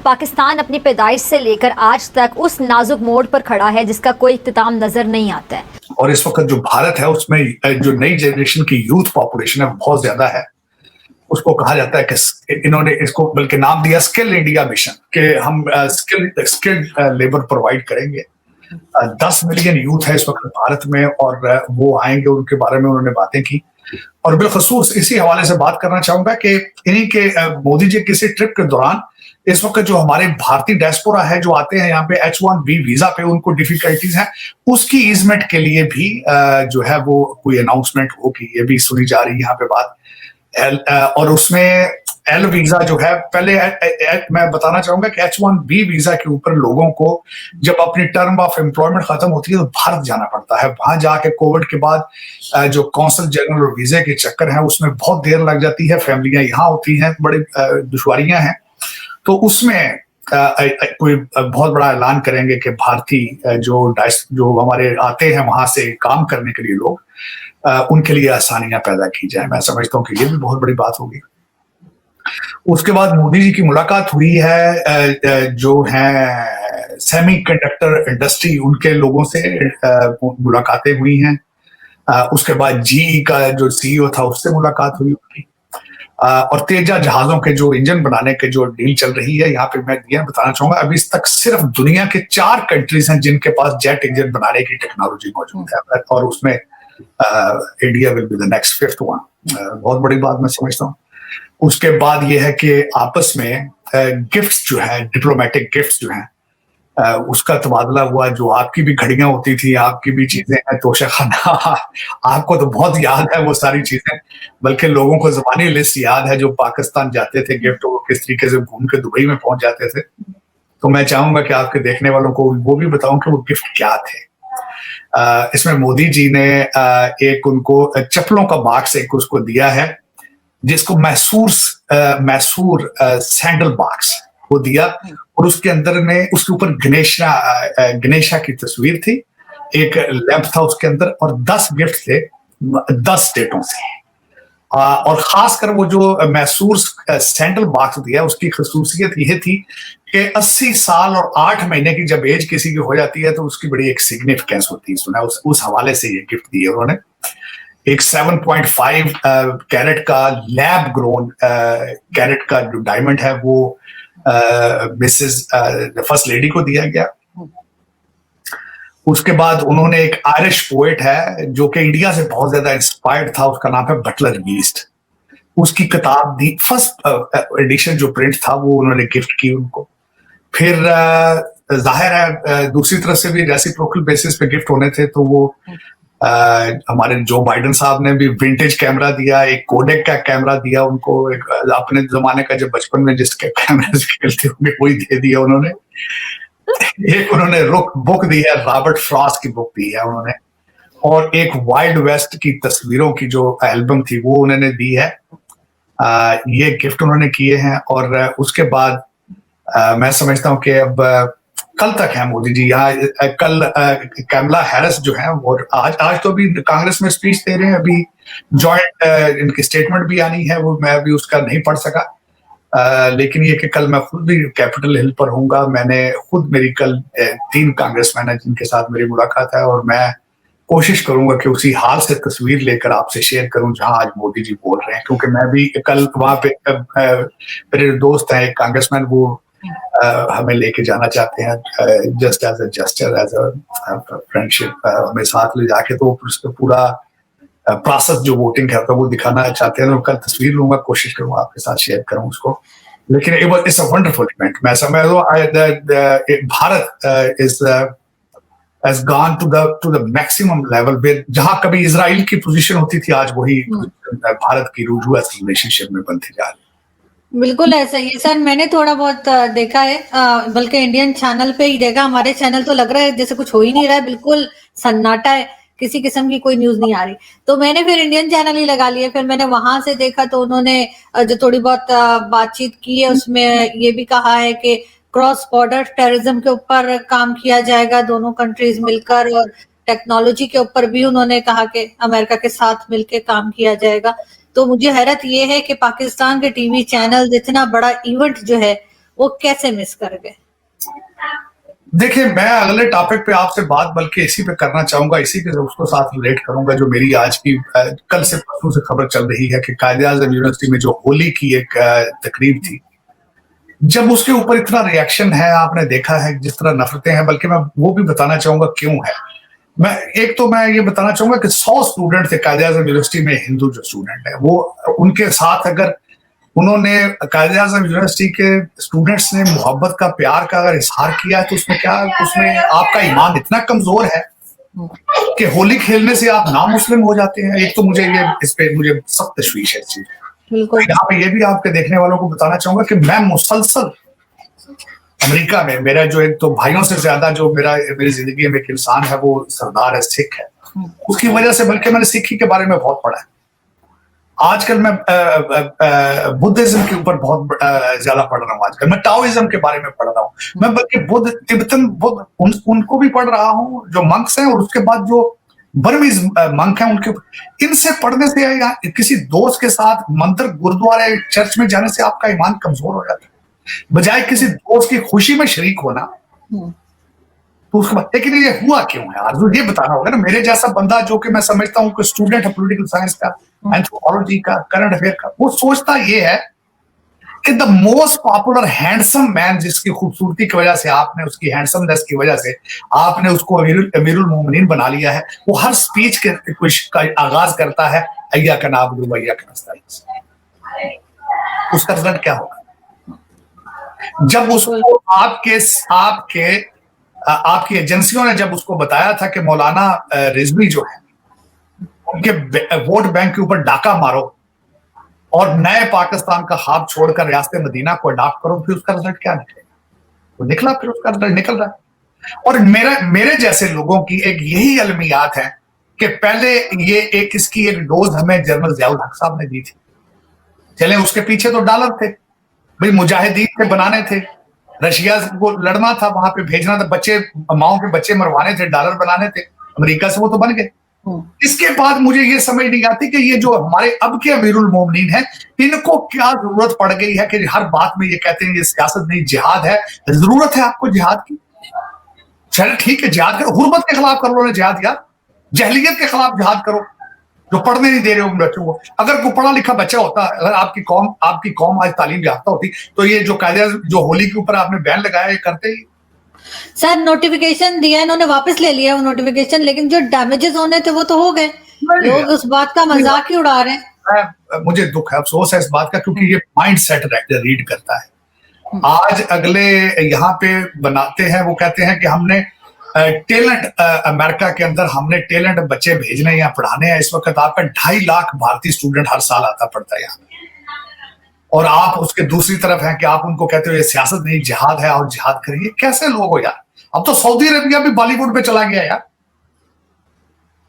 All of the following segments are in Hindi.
पाकिस्तान अपनी पैदाइश से लेकर आज तक उस नाजुक मोड़ पर खड़ा है जिसका कोई इख्तिताम नजर नहीं आता है। और इस वक्त जो भारत है उसमें जो नई जनरेशन की यूथ पॉपुलेशन है बहुत ज्यादा है। उसको कहा जाता है कि इन्होंने इसको बल्कि नाम दिया स्किल इंडिया मिशन, कि हम स्किल्ड लेबर प्रोवाइड करेंगे। 10 मिलियन यूथ है इस वक्त भारत में और वो आएंगे, उनके बारे में उन्होंने बातें की। और बिलखसूस इसी हवाले से बात करना चाहूंगा कि इन्हीं के मोदी जी किसी ट्रिप के दौरान इस वक्त जो हमारे भारतीय डायस्पोरा है जो आते हैं यहाँ पे H1B वीजा पे, उनको डिफिकल्टीज है, उसकी ईजमेंट के लिए भी जो है वो कोई अनाउंसमेंट होगी, ये भी सुनी जा रही है यहाँ पे बात। और उसमें L वीजा जो है, पहले मैं बताना चाहूंगा कि H1B वीजा के ऊपर लोगों को जब अपनी टर्म ऑफ एम्प्लॉयमेंट खत्म होती है तो भारत जाना पड़ता है। वहां जाके कोविड के बाद जो कौंसल जनरल और वीजे के चक्कर है उसमें बहुत देर लग जाती है, फैमिलियां यहाँ होती हैं, बड़ी दुश्वारियां हैं। तो उसमें कोई बहुत बड़ा ऐलान करेंगे कि भारतीय जो हमारे आते हैं वहां से काम करने के लिए लोग, उनके लिए आसानियां पैदा की जाए। मैं समझता हूँ कि ये भी बहुत बड़ी बात होगी। उसके बाद मोदी जी की मुलाकात हुई है जो है सेमीकंडक्टर इंडस्ट्री, उनके लोगों से मुलाकातें हुई हैं। उसके बाद GE का जो CEO था उससे मुलाकात हुई उनकी। और तेजा जहाजों के जो इंजन बनाने के जो डील चल रही है, यहाँ पे मैं ये बताना चाहूंगा अभी तक सिर्फ दुनिया के 4 कंट्रीज हैं जिनके पास जेट इंजन बनाने की टेक्नोलॉजी मौजूद है, और उसमें India will be the next 5th one. बहुत बड़ी बात मैं समझता हूँ। उसके बाद ये है कि आपस में गिफ्ट्स जो है, डिप्लोमेटिक गिफ्ट्स जो हैं, उसका तबादला हुआ। जो आपकी भी घड़ियां होती थी, आपकी भी चीजें हैं, तोशा खाना आपको तो बहुत याद है वो सारी चीजें, बल्कि लोगों को ज़बानी लिस्ट याद है जो पाकिस्तान जाते थे गिफ्ट, वो किस तरीके से घूम के दुबई में पहुंच जाते थे। तो मैं चाहूंगा कि आपके देखने वालों को वो भी बताऊं कि वो गिफ्ट क्या थे। इसमें मोदी जी ने एक उनको चप्पलों का बॉक्स एक उसको दिया है, जिसको मैसूर सैंडल बॉक्स वो दिया, और उसके अंदर में उसके ऊपर गणेशा की तस्वीर थी, एक लैंप था उसके अंदर, और 10 गिफ्ट थे 10 स्टेटों से। और खासकर वो जो मैसूर सैंडल बॉक्स दिया उसकी खसूसियत यह थी कि 80 साल और 8 महीने की जब एज किसी की हो जाती है तो उसकी बड़ी एक सिग्निफिकेंस होती है। सुना उस हवाले से ये गिफ्ट दिए उन्होंने। एक 7.5 कैरेट का लैब ग्रोन कैरेट का जो डायमंड है वो मिसेस फर्स्ट लेडी को दिया गया। उसके बाद उन्होंने एक आयरिश पोएट है जो कि इंडिया से बहुत ज्यादा इंस्पायर्ड था, उसका नाम है बटलर ईस्ट, उसकी किताब दी, फर्स्ट एडिशन जो प्रिंट था वो उन्होंने गिफ्ट की उनको। फिर जाहिर है दूसरी तरफ से भी रेसिप्रोकल बेसिस पे गिफ्ट होने थे, तो वो हमारे जो बाइडेन साहब ने भी विंटेज कैमरा दिया, एक कोडेक का कैमरा दिया उनको, एक अपने जमाने का जब बचपन में जिसके कैमरे से खेलते होंगे वही दे दिया उन्होंने। एक उन्होंने बुक दी है, रॉबर्ट फ्रॉस्ट की बुक दी है उन्होंने, और एक वाइल्ड वेस्ट की तस्वीरों की जो एल्बम थी वो उन्होंने दी है। ये गिफ्ट उन्होंने किए हैं। और उसके बाद मैं समझता हूँ कि अब कल तक है मोदी जी यहाँ। कल कमला हैरिस जो है वो आज तो अभी कांग्रेस में स्पीच दे रहे हैं, अभी जॉइंट इनकी स्टेटमेंट भी आनी है, वो मैं अभी उसका नहीं पढ़ सका। लेकिन ये कि कल मैं खुद भी कैपिटल हिल पर हूँगा। मैंने खुद, मेरी कल 3 कांग्रेसमैन है जिनके साथ मेरी मुलाकात है, और मैं कोशिश करूंगा कि उसी हाल से तस्वीर लेकर आपसे शेयर करूं जहां आज मोदी जी बोल रहे हैं, क्योंकि मैं भी कल वहां पे मेरे दोस्त हैं एक कांग्रेसमैन, वो हमें लेके जाना चाहते हैं just as a gesture, as a friendship, हमें साथ ले जाके तो उसका पूरा प्रोसेस जो वोटिंग है वो दिखाना चाहते हैं। तो कल तस्वीर लूंगा, कोशिश करूंगा आपके साथ शेयर करूं उसको। लेकिन इट्स अ वंडरफुल इवेंट। मैं समझ Bharat is has gone to the maximum level where जहां कभी इजराइल की पोजीशन होती थी आज वही भारत की यूएस रिलेशनशिप में बनती जा रही। बिल्कुल ऐसा ही है सर, मैंने थोड़ा बहुत देखा है, बल्कि इंडियन चैनल पे ही देखा। हमारे चैनल तो लग रहा है जैसे कुछ हो ही नहीं रहा है, बिल्कुल सन्नाटा है, किसी किस्म की कोई न्यूज नहीं आ रही। तो मैंने फिर इंडियन चैनल ही लगा लिया। फिर मैंने वहां से देखा तो उन्होंने जो थोड़ी बहुत बातचीत की है उसमें ये भी कहा है कि क्रॉस बॉर्डर टेररिज्म के ऊपर काम किया जाएगा दोनों कंट्रीज मिलकर, और टेक्नोलॉजी के ऊपर भी उन्होंने कहा कि अमेरिका के साथ मिलकर काम किया जाएगा। तो मुझे हैरत ये है कि पाकिस्तान के टीवी चैनल इतना बड़ा इवेंट जो है वो कैसे मिस कर गए? देखिए, मैं अगले टॉपिक पे आपसे बात बल्कि इसी पे करना चाहूंगा, इसी के उसको साथ रिलेट करूंगा जो मेरी आज की कल से परसों से खबर चल रही है कि कायदे-आज़म यूनिवर्सिटी में जो होली की एक तकरीब थी, जब उसके ऊपर इतना रिएक्शन है, आपने देखा है जिस तरह नफरतें हैं, बल्कि मैं वो भी बताना चाहूंगा क्यों है। मैं ये बताना चाहूंगा कि 100 स्टूडेंट थे कायदे-आज़म यूनिवर्सिटी में, हिंदू जो स्टूडेंट है वो, उनके साथ अगर उन्होंने कायदे-आज़म यूनिवर्सिटी के स्टूडेंट्स ने मोहब्बत का, प्यार का अगर इजहार किया है, तो उसमें आपका ईमान इतना कमजोर है कि होली खेलने से आप नामुस्लिम हो जाते हैं। एक तो इस पे मुझे सख्त तशवीश है इस चीज। बिल्कुल। यहाँ पे ये भी आपके देखने वालों को बताना चाहूंगा कि मैं मुसलसल अमेरिका में, मेरा जो एक तो भाइयों से ज्यादा जो मेरी जिंदगी में एक इंसान है वो सरदार है, सिख है, उसकी वजह से, बल्कि मैंने सिखी के बारे में बहुत पढ़ा है। आजकल मैं बुद्धिज्म के ऊपर बहुत ज्यादा पढ़ रहा हूँ। आजकल मैं टाओइज्म के बारे में पढ़ रहा हूँ। मैं बल्कि बुद्ध, तिब्बतन बुद्ध, उनको भी पढ़ रहा हूँ जो मंक्स हैं, और उसके बाद जो बर्मीज मंक हैं उनके, इनसे पढ़ने से या किसी दोस्त के साथ मंदिर, गुरुद्वारे, चर्च में जाने से आपका ईमान कमजोर हो जाता है, बजाय किसी दोस्त की खुशी में शरीक होना। तो उसके बाद, लेकिन ये हुआ क्यों है आरज़ू, ये बताना होगा ना। मेरे जैसा बंदा जो कि मैं समझता हूँ कि स्टूडेंट है पॉलिटिकल साइंस का, एंथ्रोपोलॉजी का, करंट अफेयर का, वो सोचता ये है कि the most popular handsome man, जिसकी खूबसूरती की वजह से आपने, उसकी हैंडसमनेस की वजह से आपने उसको अमीरुल मोमिनीन बना लिया है, वो हर स्पीच के कुछ का आगाज करता है अय्या का नाबुदु व अय्या का नस्तईन। उसका रिजल्ट क्या होगा जब उसको आपकी एजेंसियों ने जब उसको बताया था कि मौलाना रिजवी जो है उनके वोट बैंक के ऊपर डाका मारो और नए पाकिस्तान का ख्वाब छोड़कर रियासत मदीना को अडॉप्ट करो, फिर उसका रिजल्ट क्या निकलेगा? वो निकला, फिर उसका रिजल्ट निकल रहा है। और मेरे जैसे लोगों की एक यही अलमियात है कि पहले ये इसकी एक डोज हमें जनरल जियाउल हक साहब ने दी थी। चले उसके पीछे तो डॉलर थे भाई, मुजाहिदीन थे, बनाने थे, रशिया को लड़ना था, वहां पे भेजना था, बच्चे, माओ के बच्चे मरवाने थे, डॉलर बनाने थे, अमेरिका से वो तो बन गए। इसके बाद मुझे ये समझ नहीं आती कि ये जो हमारे अब के अमीरुल मोमिनीन हैं, इनको क्या जरूरत पड़ गई है कि हर बात में ये कहते हैं ये सियासत नहीं जिहाद है। जरूरत है आपको जिहाद की? चल ठीक है, जिहाद करो, गुर्बत के खिलाफ कर लो ना जिहाद, यार जहलियत के खिलाफ जिहाद करो, जो पढ़ने नहीं दे रहे हो बच्चों को। अगर कोई पढ़ा लिखा बच्चा होता, अगर आपकी कौम आज तालीम याफ्ता होती, तो ये जो कायदे, जो होली के ऊपर आपने बैन लगाया, ये करते ही। सर नोटिफिकेशन दिया, इन्होंने वापस ले लिया वो नोटिफिकेशन, लेकिन जो डैमेजेस होने थे वो तो हो गए। लोग उस बात का मजाक ही उड़ा रहे हैं। मुझे दुख है, अफसोस है इस बात का, क्योंकि ये माइंड सेट रीड करता है। आज अगले यहाँ पे बनाते हैं, वो कहते हैं कि हमने टैलेंट, अमेरिका के अंदर हमने टैलेंट बच्चे भेजने या पढ़ाने हैं। इस वक्त आपका 2.5 लाख भारतीय स्टूडेंट हर साल आता पढ़ता है यहाँ, और आप उसके दूसरी तरफ हैं कि आप उनको कहते हो ये सियासत नहीं जिहाद है और जिहाद करिए। कैसे लोग हो यार? अब तो सऊदी अरेबिया भी बॉलीवुड पे चला गया यार,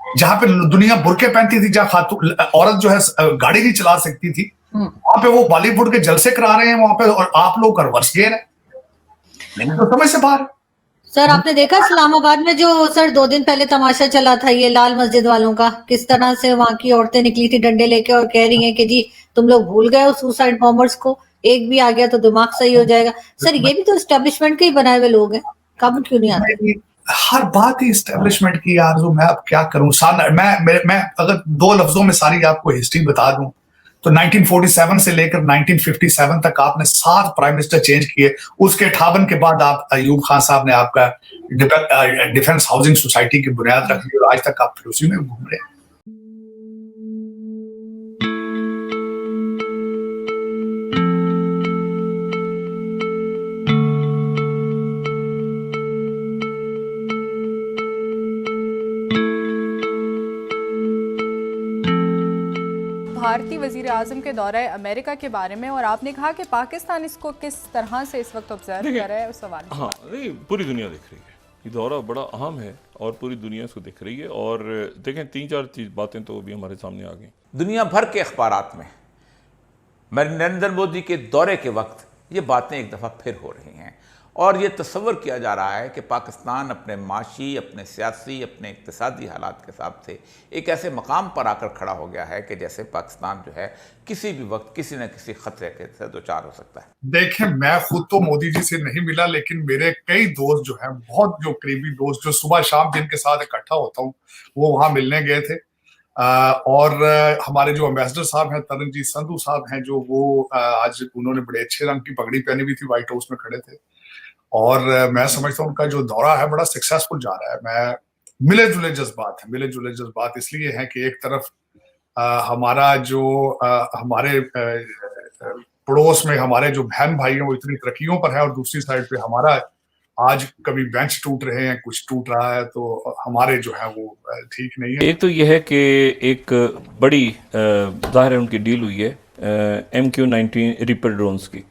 जहां पे दुनिया बुरके पहनती थी, जहां खातून औरत जो है गाड़ी नहीं चला सकती थी, वहां पे वो बॉलीवुड के जलसे करा रहे हैं वहां पे, और आप लोग रिवर्स गेयर है। मैंने तो समझ से बाहर। सर आपने देखा इस्लामाबाद में जो सर 2 दिन पहले तमाशा चला था ये लाल मस्जिद वालों का, किस तरह से वहां की औरतें निकली थी डंडे लेके और कह रही हैं कि जी तुम लोग भूल गए हो सुसाइड बॉम्बर्स को, एक भी आ गया तो दिमाग सही हो जाएगा। सर ये भी तो एस्टेब्लिशमेंट के ही बनाए हुए लोग हैं, काबू क्यों नहीं आते? हर बात ही एस्टेब्लिशमेंट की आरज़ू। मैं अब क्या करूं? मैं अगर 2 लफ्जों में सारी आपको हिस्ट्री बता दूं तो 1947 से लेकर 1957 तक आपने 7 प्राइम मिनिस्टर चेंज किए। उसके 58 के बाद आप अयूब खान साहब ने आपका डिफेंस हाउसिंग सोसाइटी की बुनियाद रखी, और आज तक आप फिर उसी में घूम रहे हैं। भारतीय वज़ीर आज़म के दौरे अमेरिका के बारे में, और आपने कहा कि पाकिस्तान इसको किस तरह से इस वक्त ऑब्जर्व कर रहा है, उस सवाल। हाँ नहीं, पूरी दुनिया देख रही है, ये दौरा बड़ा अहम है और पूरी दुनिया इसको देख रही है। और देखें 3-4 बातें तो अभी हमारे सामने आ गई। दुनिया भर के अखबारात में नरेंद्र मोदी के दौरे के वक्त ये बातें एक दफ़ा फिर हो रही हैं और ये तस्वर किया जा रहा है कि पाकिस्तान अपने माशी, अपने सियासी, अपने इक़्तिसादी हालात के हिसाब से एक ऐसे मकाम पर आकर खड़ा हो गया है कि जैसे पाकिस्तान जो है किसी भी वक्त किसी न किसी खतरे के से दो चार हो सकता है। देखें, मैं खुद तो मोदी जी से नहीं मिला, लेकिन मेरे कई दोस्त जो हैं, बहुत जो करीबी दोस्त जो सुबह शाम जिनके साथ इकट्ठा होता हूँ, वो वहां मिलने गए थे। और हमारे जो एम्बेसडर साहब हैं, तरनजीत संधू साहब हैं, जो वो आज उन्होंने बड़े अच्छे रंग की पगड़ी पहनी हुई थी, व्हाइट हाउस में खड़े थे। और मैं समझता हूँ उनका जो दौरा है बड़ा सक्सेसफुल जा रहा है। मैं मिले जुले जज्बात इसलिए हैं कि एक तरफ हमारा जो हमारे पड़ोस में हमारे जो बहन भाई हैं वो इतनी तरक्कियों पर है, और दूसरी साइड पे हमारा आज कभी बेंच टूट रहे हैं, कुछ टूट रहा है, तो हमारे जो है वो ठीक नहीं है। एक तो यह है कि एक बड़ी ज़ाहिर है उनकी डील हुई है MQ-19 रिपर ड्रोन्स की,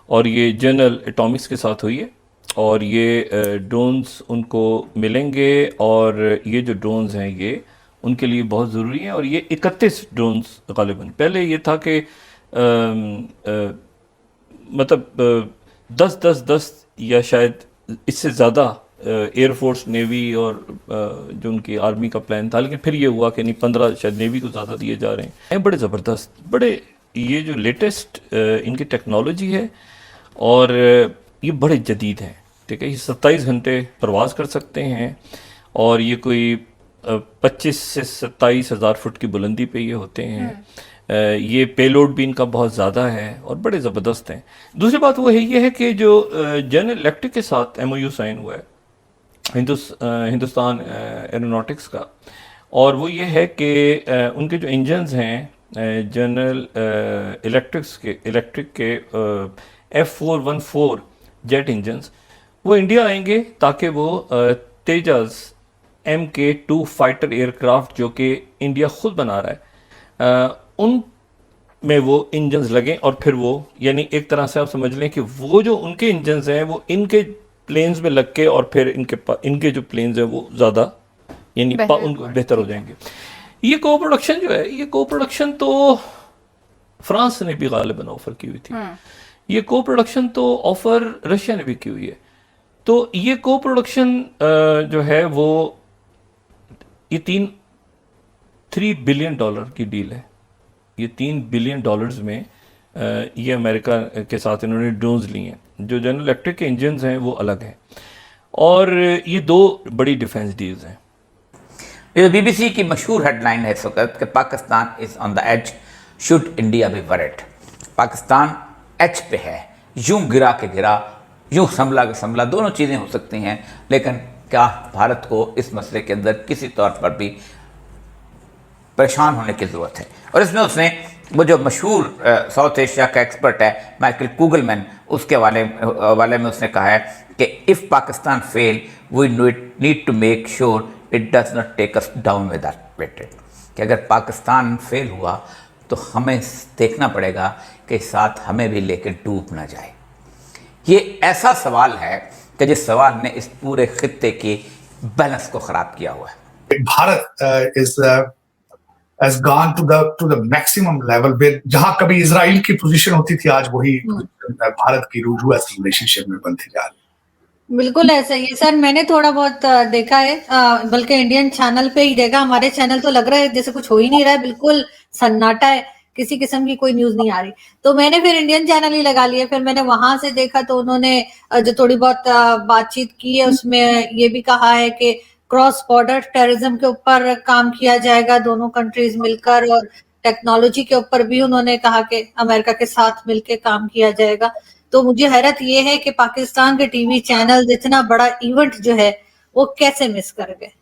और ये जनरल एटॉमिक्स के साथ हुई है, और ये ड्रोन्स उनको मिलेंगे, और ये जो ड्रोन्स हैं ये उनके लिए बहुत ज़रूरी हैं। और ये 31 ड्रोन्स गालिबन, पहले ये था कि मतलब 10 या शायद इससे ज़्यादा एयरफोर्स, नेवी और जो उनकी आर्मी का प्लान था, लेकिन फिर ये हुआ कि नहीं, 15 शायद नेवी को ज़्यादा दिए जा रहे हैं। बड़े ज़बरदस्त, बड़े ये जो लेटेस्ट इनकी टेक्नोलॉजी है, और ये बड़े जदीद हैं, ठीक है। ये 27 घंटे परवाज़ कर सकते हैं, और ये कोई 25 से 27 हज़ार फुट की बुलंदी पे ये होते हैं। ये पेलोड भी इनका बहुत ज़्यादा है और बड़े ज़बरदस्त हैं। दूसरी बात वो है ये है कि जो जनरल इलेक्ट्रिक के साथ MOU साइन हुआ है हिंदुस्तान एरोनॉटिक्स का, और वो ये है कि उनके जो इंजन्स हैं जनरल इलेक्ट्रिक के F414 जेट इंजन्स, वो इंडिया आएंगे ताकि वो तेजस MK2 फाइटर एयरक्राफ्ट जो कि इंडिया खुद बना रहा है, उन में वो इंजन्स लगें, और फिर वो यानी एक तरह से आप समझ लें कि वो जो उनके इंजन्स हैं वो इनके प्लेन्स में लग के, और फिर इनके जो प्लेन्स हैं वो ज़्यादा यानी उनको बेहतर हो जाएंगे। ये को प्रोडक्शन जो है, ये को प्रोडक्शन तो फ्रांस ने भी गालिबन ऑफर की हुई थी, ये को प्रोडक्शन तो ऑफर रशिया ने भी की हुई है। तो ये को प्रोडक्शन जो है वो ये $3 बिलियन की डील है। ये $3 बिलियन में ये अमेरिका के साथ इन्होंने ड्रोन्स लिए हैं। जो जनरल इलेक्ट्रिक के इंजन्स हैं वो अलग हैं, और ये दो बड़ी डिफेंस डील्स हैं। ये BBC की मशहूर हेडलाइन है इस वक्त कि Pakistan is on the edge, should India be worried. Pakistan edge पे है, यूं गिरा के गिरा, यूं संभला के संभला, दोनों चीज़ें हो सकती हैं, लेकिन क्या भारत को इस मसले के अंदर किसी तौर पर भी परेशान होने की ज़रूरत है। और इसमें उसने वो जो मशहूर साउथ एशिया का एक्सपर्ट है माइकल कुगलमैन, उसके वाले में उसने कहा है कि if Pakistan fail we need to make sure it does not take us down with it, कि अगर पाकिस्तान फेल हुआ तो हमें देखना पड़ेगा कि साथ हमें भी लेकर डूब ना जाए। ये ऐसा सवाल है कि जिस सवाल ने इस पूरे खित्ते की बैलेंस को ख़राब किया हुआ है। Bharat has gone to the maximum level where जहां कभी इजराइल की पोजीशन होती थी, आज वही भारत की US रिलेशनशिप में बनती जा रही है। बिल्कुल ऐसा ही है सर, मैंने थोड़ा बहुत देखा है, बल्कि इंडियन चैनल पे ही देखा। हमारे चैनल तो लग रहा है जैसे कुछ हो ही नहीं रहा है, बिल्कुल सन्नाटा है, किसी किस्म की कोई न्यूज नहीं आ रही। तो मैंने फिर इंडियन चैनल ही लगा लिया। फिर मैंने वहां से देखा तो उन्होंने जो थोड़ी बहुत बातचीत की है उसमें ये भी कहा है कि क्रॉस बॉर्डर टेररिज्म के ऊपर काम किया जाएगा दोनों कंट्रीज मिलकर, और टेक्नोलॉजी के ऊपर भी उन्होंने कहा कि अमेरिका के साथ मिलकर काम किया जाएगा। तो मुझे हैरत ये है कि पाकिस्तान के टीवी चैनल इतना बड़ा इवेंट जो है वो कैसे मिस कर गए।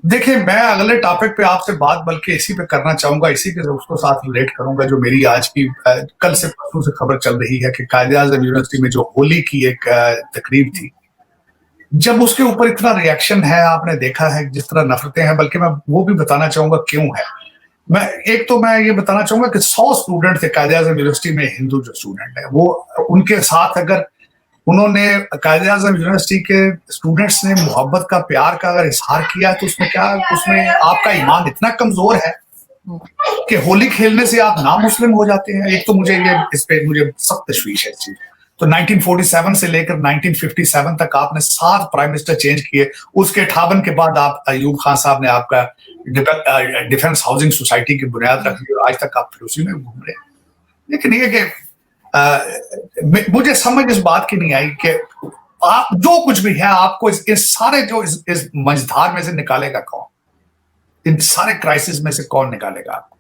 देखिए, मैं अगले टॉपिक पे आपसे बात बल्कि इसी पे करना चाहूंगा, इसी के उसको साथ रिलेट करूंगा जो मेरी आज की कल से परसों से खबर चल रही है कि कायद-ए-आज़म यूनिवर्सिटी में जो होली की एक तकरीब थी, जब उसके ऊपर इतना रिएक्शन है, आपने देखा है जिस तरह नफरतें हैं, बल्कि मैं वो भी बताना चाहूंगा क्यों है। मैं ये बताना चाहूंगा कि 100 स्टूडेंट थे कायद-ए-आज़म यूनिवर्सिटी में, हिंदू जो स्टूडेंट है वो, उनके साथ अगर उन्होंने कायद-ए-आज़म यूनिवर्सिटी के स्टूडेंट्स ने मोहब्बत का, प्यार का अगर इजहार किया है, तो उसमें आपका ईमान इतना कमजोर है कि होली खेलने से आप ना मुस्लिम हो जाते हैं। एक तो मुझे ये इस पे मुझे सख्त तशवीश है इस चीज। तो 1947 से लेकर 1957 तक आपने 7 प्राइम मिनिस्टर चेंज किए। उसके 58 के बाद आप अयूब खान साहब ने आपका डिफेंस हाउसिंग सोसाइटी की बुनियाद रखी और आज तक आप फिर उसी में घूम रहे हैं। लेकिन ये कि मुझे समझ इस बात की नहीं आई कि आप जो कुछ भी है आपको इस सारे जो इस मझधार में से निकालेगा कौन, इन सारे क्राइसिस में से कौन निकालेगा आपको?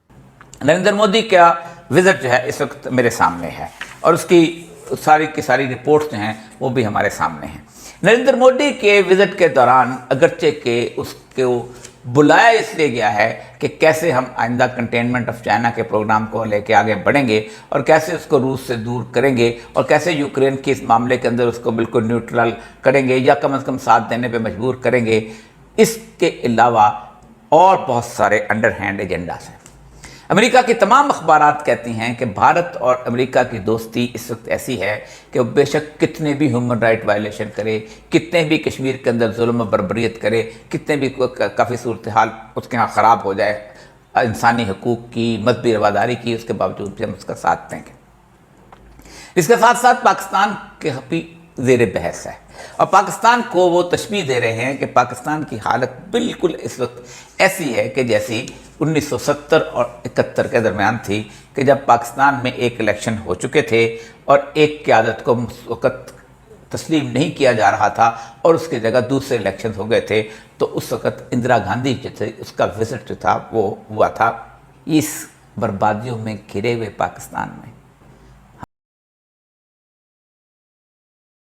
नरेंद्र मोदी का विजिट जो है इस वक्त मेरे सामने है और उसकी सारी की सारी रिपोर्ट्स जो हैं वो भी हमारे सामने हैं। नरेंद्र मोदी के विजिट के दौरान अगरचे के उसको बुलाया इसलिए गया है कि कैसे हम आइंदा कंटेनमेंट ऑफ चाइना के प्रोग्राम को लेके आगे बढ़ेंगे और कैसे उसको रूस से दूर करेंगे और कैसे यूक्रेन के इस मामले के अंदर उसको बिल्कुल न्यूट्रल करेंगे या कम से कम साथ देने पे मजबूर करेंगे। इसके अलावा और बहुत सारे अंडरहैंड एजेंडास हैं। अमेरिका की तमाम अखबारात कहती हैं कि भारत और अमेरिका की दोस्ती इस वक्त ऐसी है कि वो बेशक कितने भी ह्यूमन राइट वायलेशन करे, कितने भी कश्मीर के अंदर जुल्म बर्बरियत करे, कितने भी काफ़ी सूरत हाल उसके यहाँ ख़राब हो जाए इंसानी हकूक़ की, मजहबी रवादारी की, उसके बावजूद भी हम उसका साथ देंगे। इसके साथ साथ पाकिस्तान के भी ज़ेर बहस है और पाकिस्तान को वो तशबीह दे रहे हैं कि पाकिस्तान की हालत बिल्कुल इस वक्त ऐसी है कि जैसी 1970 और 71 के दरमियान थी कि जब पाकिस्तान में एक इलेक्शन हो चुके थे और एक क़यादत को उस वक़्त तस्लीम नहीं किया जा रहा था और उसकी जगह दूसरे इलेक्शन हो गए थे। तो उस वक़्त इंदिरा गांधी जो थे उसका विजिट जो था वो हुआ था इस बर्बादियों में घिरे हुए पाकिस्तान में।